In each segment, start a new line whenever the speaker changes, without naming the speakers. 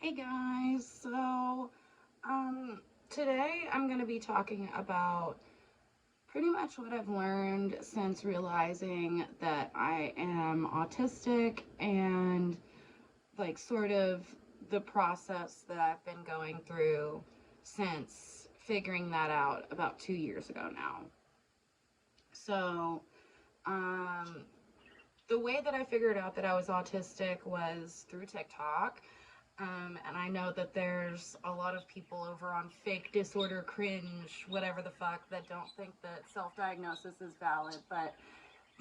Hey guys, today I'm going to be talking about pretty much what I've learned since realizing that I am autistic and like sort of the process that I've been going through since figuring that out about 2 years ago now. So, um, the way that I figured out that I was autistic was through TikTok. And I know that there's a lot of people over on fake disorder cringe, whatever the fuck, that don't think that self diagnosis is valid. But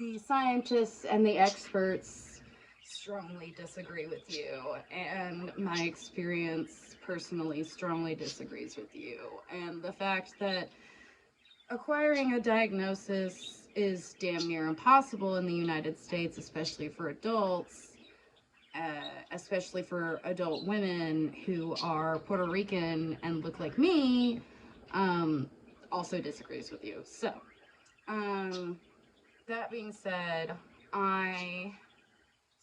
the scientists and the experts strongly disagree with you. And my experience personally strongly disagrees with you. And the fact that acquiring a diagnosis is damn near impossible in the United States, especially for adults, especially for adult women who are Puerto Rican and look like me, um, also disagrees with you. So, um, that being said, I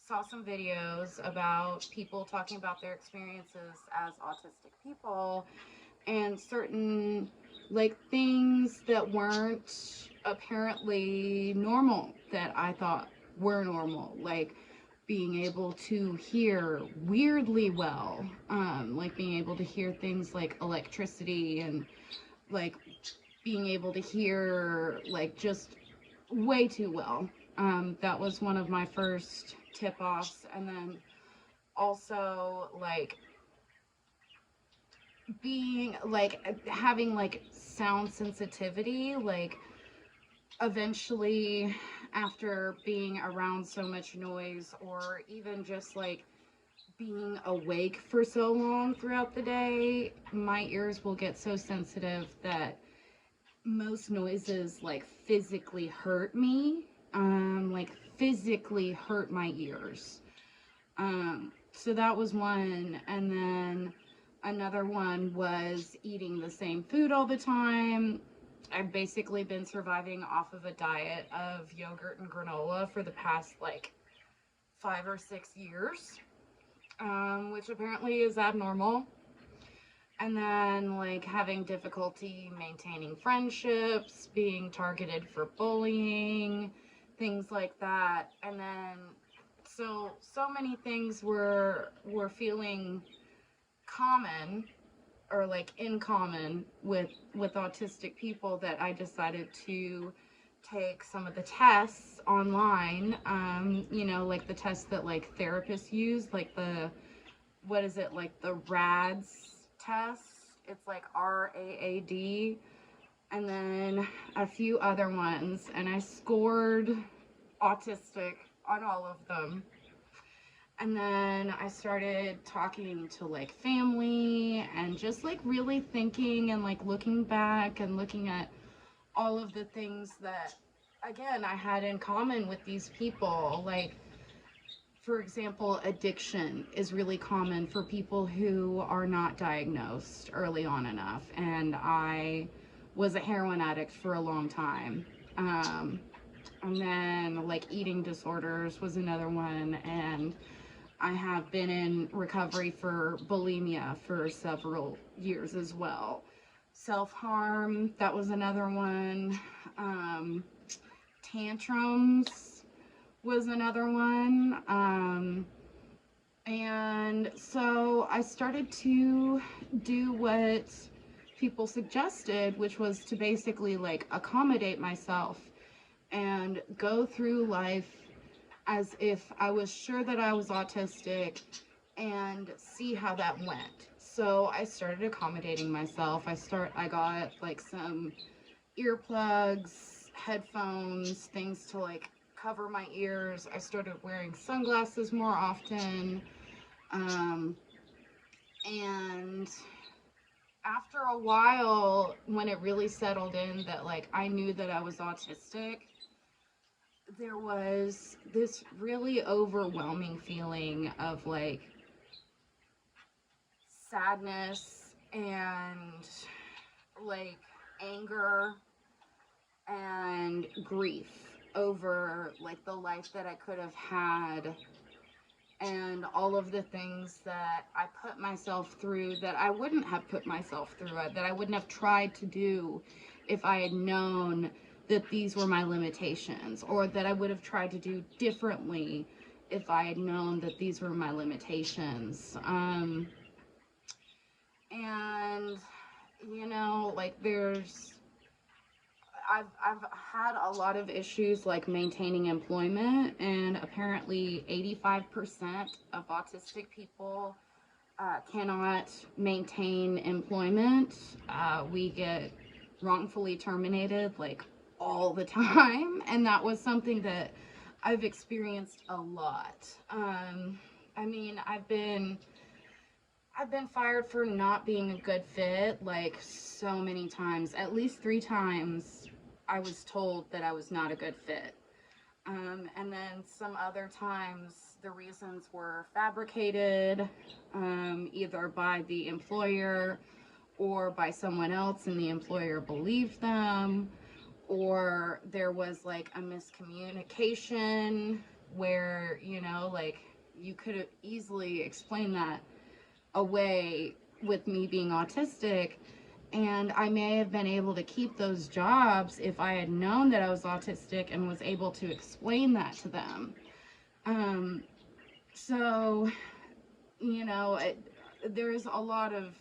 saw some videos about people talking about their experiences as autistic people and certain like things that weren't apparently normal that I thought were normal, like being able to hear weirdly well, like being able to hear things like electricity and like being able to hear like just way too well. That was one of my first tip offs, and then also like being like having like sound sensitivity, like eventually after being around so much noise or even just like being awake for so long throughout the day, my ears will get so sensitive that most noises like physically hurt me, like physically hurt my ears. So that was one. And then another one was eating the same food all the time. I've basically been surviving off of a diet of yogurt and granola for the past like 5 or 6 years, which apparently is abnormal. And then, like, having difficulty maintaining friendships, being targeted for bullying, things like that. And then, so many things were feeling common or like in common with autistic people that I decided to take some of the tests online. Like the tests that like therapists use, like the what is it, like the RADS test? It's like RAAD, and then a few other ones, and I scored autistic on all of them. And then I started talking to like family and just like really thinking and like looking back and looking at all of the things that, again, I had in common with these people. Like, for example, addiction is really common for people who are not diagnosed early on enough. And I was a heroin addict for a long time. Um, and then, like, eating disorders was another one. And I have been in recovery for bulimia for several years as well. Self harm, that was another one. Um, Tantrums was another one. And so I started to do what people suggested, which was to basically like accommodate myself and go through life as if I was sure that I was autistic and see how that went. So I started accommodating myself. I got like some earplugs, headphones, things to like cover my ears. I started wearing sunglasses more often. Um, and after a while, when it really settled in that like I knew that I was autistic, there was this really overwhelming feeling of like sadness and like anger and grief over like the life that I could have had and all of the things that I put myself through that I wouldn't have put myself through, that I wouldn't have tried to do if I had known that these were my limitations, or that I would have tried to do differently if I had known that these were my limitations. And you know, like I've had a lot of issues like maintaining employment, and apparently 85% of autistic people cannot maintain employment. We get wrongfully terminated like all the time, and that was something that I've experienced a lot. I mean, I've been fired for not being a good fit like so many times. At least 3 times I was told that I was not a good fit. And then some other times the reasons were fabricated, either by the employer or by someone else, and the employer believed them, or there was like a miscommunication where, you know, like you could have easily explained that away with me being autistic, and I may have been able to keep those jobs if I had known that I was autistic and was able to explain that to them. So, you know, there's a lot of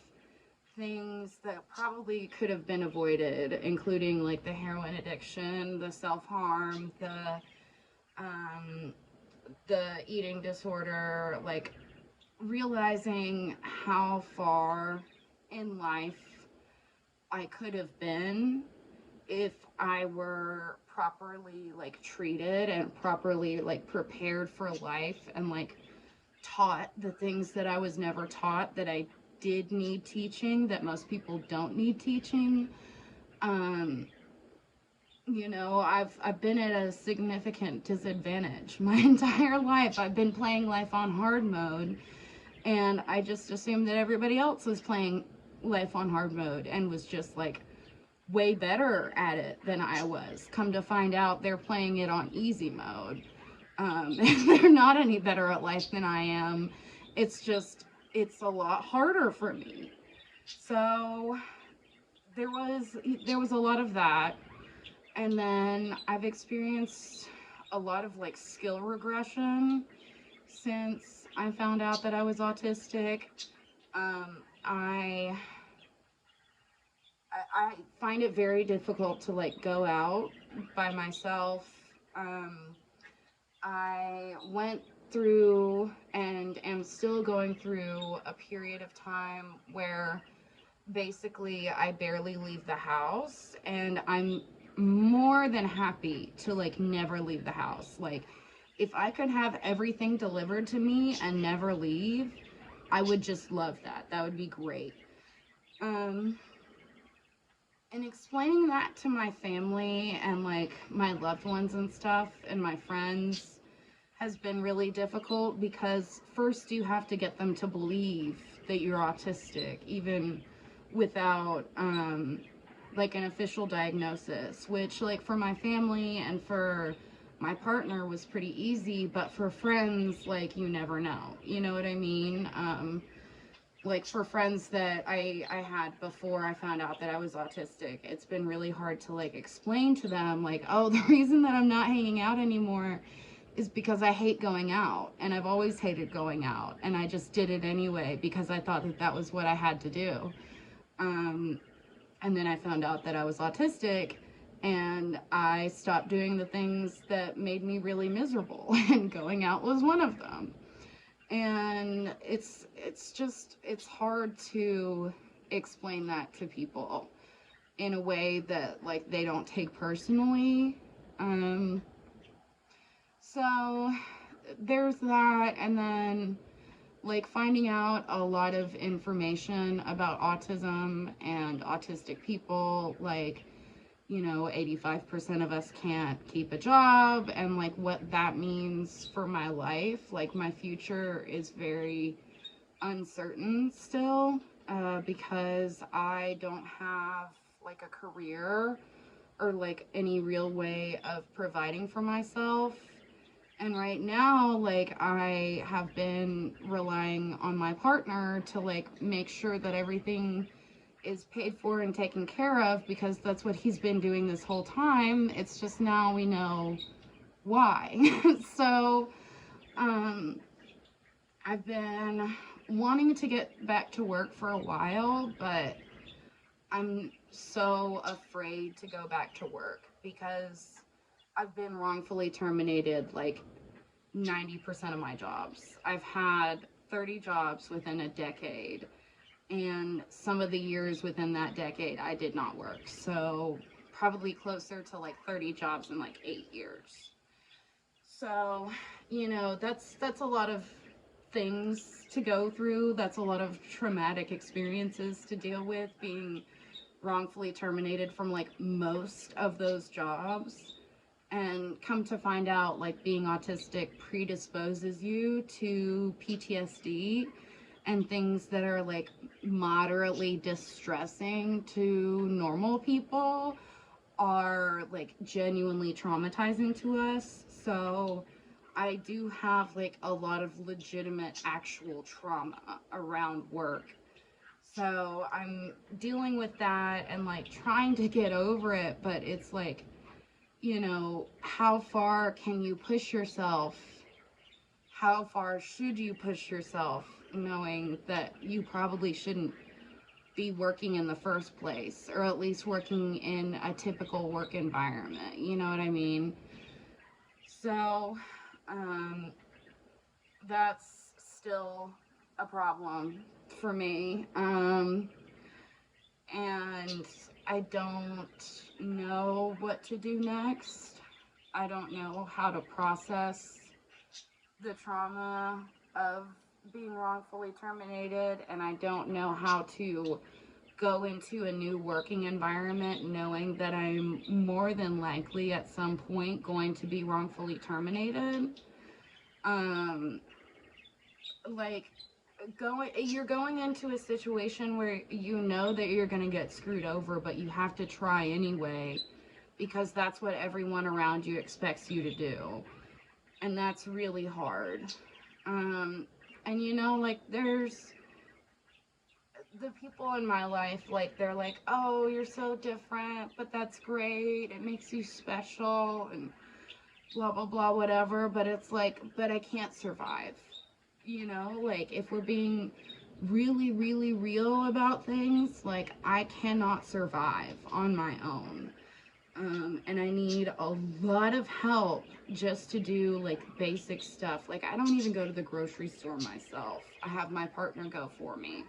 things that probably could have been avoided, including like the heroin addiction, the self-harm, the eating disorder, like realizing how far in life I could have been if I were properly like treated and properly like prepared for life, and like taught the things that I was never taught, that I did need teaching, that most people don't need teaching. You know, I've been at a significant disadvantage my entire life. I've been playing life on hard mode, and I just assumed that everybody else was playing life on hard mode and was just like way better at it than I was. Come to find out, they're playing it on easy mode. And they're not any better at life than I am. It's just, it's a lot harder for me. So there was a lot of that. And then I've experienced a lot of like skill regression since I found out that I was autistic. I find it very difficult to like go out by myself. I went through and am still going through a period of time where basically I barely leave the house, and I'm more than happy to like never leave the house. Like if I could have everything delivered to me and never leave, I would just love that. That would be great. And explaining that to my family and like my loved ones and stuff and my friends has been really difficult, because first you have to get them to believe that you're autistic, even without like an official diagnosis, which like for my family and for my partner was pretty easy, but for friends, like you never know, you know what I mean? Like for friends that I had before I found out that I was autistic, it's been really hard to like explain to them like, oh, the reason that I'm not hanging out anymore is because I hate going out, and I've always hated going out, and I just did it anyway because I thought that that was what I had to do. And then I found out that I was autistic, and I stopped doing the things that made me really miserable, and going out was one of them. And it's hard to explain that to people in a way that like they don't take personally. So there's that, and then like finding out a lot of information about autism and autistic people, like, you know, 85% of us can't keep a job, and like what that means for my life. Like my future is very uncertain still, because I don't have like a career or like any real way of providing for myself. And right now, like, I have been relying on my partner to, like, make sure that everything is paid for and taken care of, because that's what he's been doing this whole time. It's just now we know why. So, um, I've been wanting to get back to work for a while, but I'm so afraid to go back to work because I've been wrongfully terminated like 90% of my jobs. I've had 30 jobs within a decade, and some of the years within that decade I did not work. So probably closer to like 30 jobs in like 8 years. So, that's a lot of things to go through. That's a lot of traumatic experiences to deal with, being wrongfully terminated from like most of those jobs. And come to find out, like, being autistic predisposes you to PTSD and things that are like moderately distressing to normal people are like genuinely traumatizing to us. So I do have like a lot of legitimate actual trauma around work. So I'm dealing with that and like trying to get over it, but it's like, how far can you push yourself? How far should you push yourself, knowing that you probably shouldn't be working in the first place, or at least working in a typical work environment? You know what I mean? So, um, that's still a problem for me. And I don't know what to do next. I don't know how to process the trauma of being wrongfully terminated, and I don't know how to go into a new working environment knowing that I'm more than likely at some point going to be wrongfully terminated. Um, like, you're going into a situation where you know that you're going to get screwed over, but you have to try anyway because that's what everyone around you expects you to do. And that's really hard. And like, there's the people in my life, like, they're like, oh, you're so different, but that's great, it makes you special, and blah blah blah, whatever. But it's like, but I can't survive. Like, if we're being really really real about things, like, I cannot survive on my own. And I need a lot of help just to do like basic stuff. Like, I don't even go to the grocery store myself. I have my partner go for me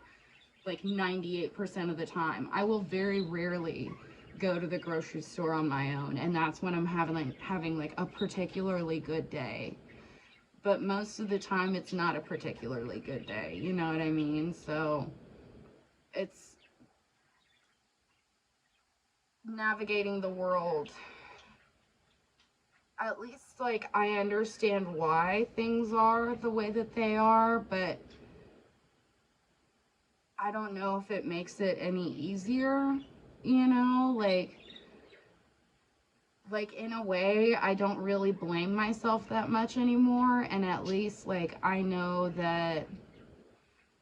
like 98% of the time. I will very rarely go to the grocery store on my own, and that's when I'm having like a particularly good day. But most of the time it's not a particularly good day, you know what I mean? So it's navigating the world. At least, like, I understand why things are the way that they are, but I don't know if it makes it any easier, like in a way, I don't really blame myself that much anymore, and at least, like, I know that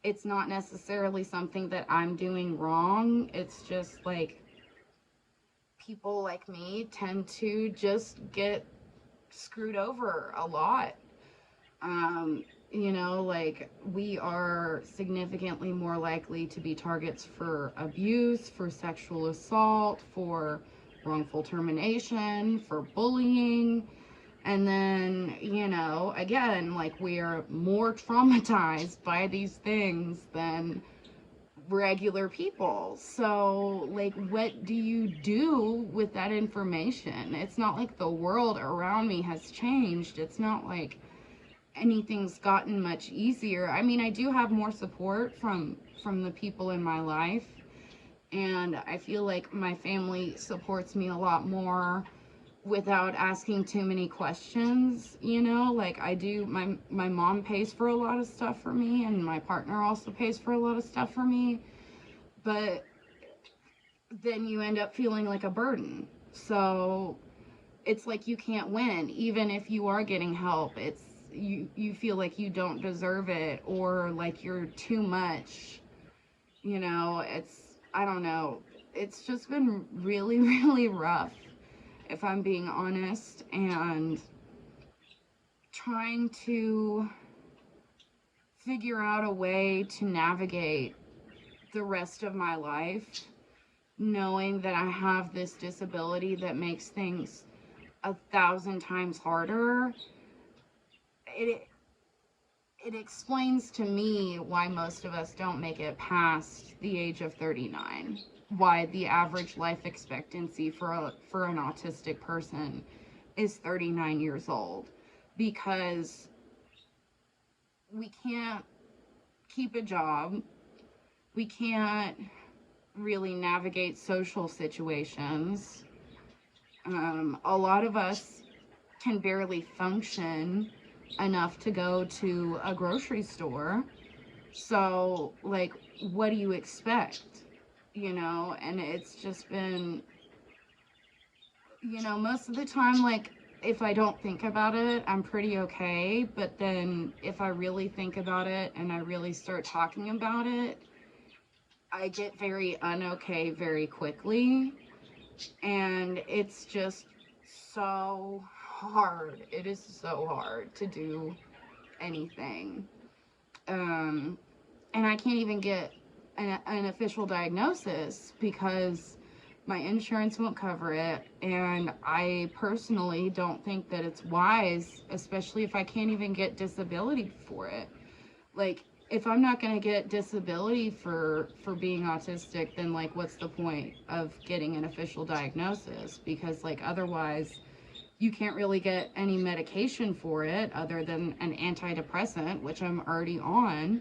it's not necessarily something that I'm doing wrong. It's just like people like me tend to just get screwed over a lot. Like, we are significantly more likely to be targets for abuse, for sexual assault, for wrongful termination, for bullying. And then, again, like, we are more traumatized by these things than regular people. So, like, what do you do with that information? It's not like the world around me has changed. It's not like anything's gotten much easier. I mean, I do have more support from the people in my life, and I feel like my family supports me a lot more without asking too many questions. Like, I do, my mom pays for a lot of stuff for me, and my partner also pays for a lot of stuff for me, but then you end up feeling like a burden. So it's like you can't win. Even if you are getting help, it's you feel like you don't deserve it, or like you're too much. It's, I don't know. It's just been really really rough, if I'm being honest, and trying to figure out a way to navigate the rest of my life, knowing that I have this disability that makes things 1,000 times harder. It explains to me why most of us don't make it past the age of 39. Why the average life expectancy for an autistic person is 39 years old, because we can't keep a job. We can't really navigate social situations. A lot of us can barely function enough to go to a grocery store. So, like, what do you expect? And it's just been, most of the time, like, if I don't think about it, I'm pretty okay. But then if I really think about it and I really start talking about it, I get very unokay very quickly. And it's just so hard. It is so hard to do anything. And I can't even get an official diagnosis because my insurance won't cover it. And I personally don't think that it's wise, especially if I can't even get disability for it. Like, if I'm not going to get disability for being autistic, then, like, what's the point of getting an official diagnosis? Because, like, otherwise you can't really get any medication for it other than an antidepressant, which I'm already on.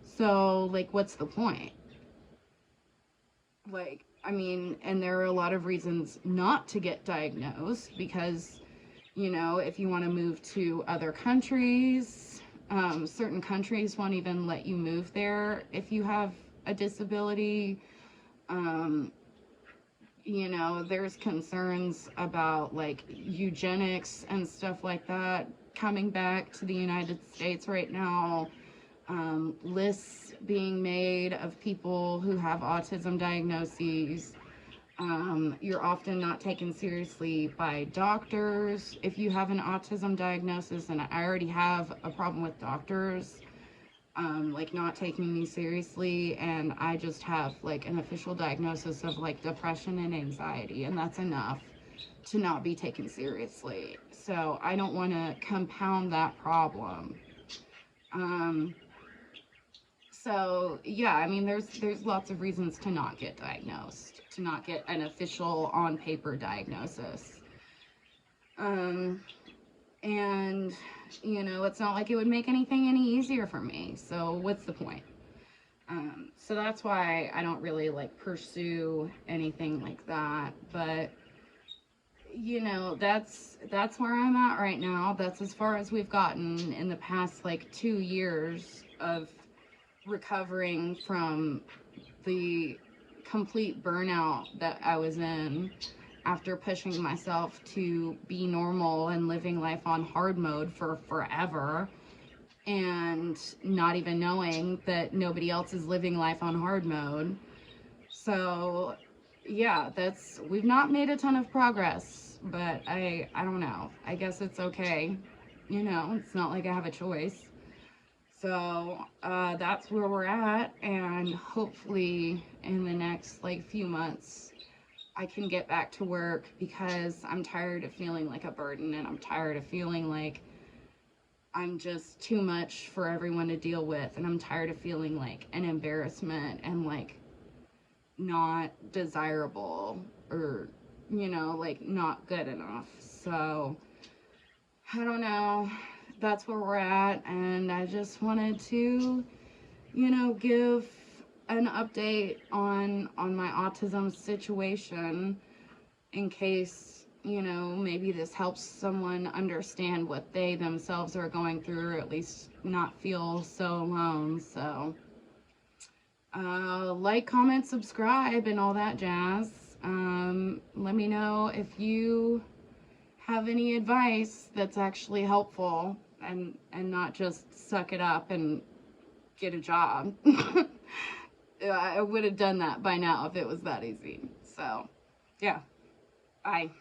So, like, what's the point? Like, I mean, and there are a lot of reasons not to get diagnosed, because, if you want to move to other countries, certain countries won't even let you move there if you have a disability. There's concerns about, like, eugenics and stuff like that coming back to the United States right now. Lists being made of people who have autism diagnoses. You're often not taken seriously by doctors if you have an autism diagnosis, and I already have a problem with doctors, like, not taking me seriously, and I just have, like, an official diagnosis of, like, depression and anxiety, and that's enough to not be taken seriously. So I don't want to compound that problem. So yeah, I mean, there's lots of reasons to not get diagnosed, to not get an official on paper diagnosis. And it's not like it would make anything any easier for me. So what's the point? So that's why I don't really, like, pursue anything like that. But that's where I'm at right now. That's as far as we've gotten in the past, like, 2 years of recovering from the complete burnout that I was in after pushing myself to be normal and living life on hard mode for forever, and not even knowing that nobody else is living life on hard mode. So yeah, we've not made a ton of progress, but I don't know. I guess it's okay. It's not like I have a choice. So that's where we're at, and hopefully in the next, like, few months I can get back to work, because I'm tired of feeling like a burden, and I'm tired of feeling like I'm just too much for everyone to deal with, and I'm tired of feeling like an embarrassment and, like, not desirable, or like, not good enough. So I don't know. That's where we're at, and I just wanted to, give an update on my autism situation, in case, maybe this helps someone understand what they themselves are going through, or at least not feel so alone. So, like, comment, subscribe, and all that jazz. Let me know if you have any advice that's actually helpful, and not just suck it up and get a job. I would have done that by now if it was that easy. So, yeah. Bye.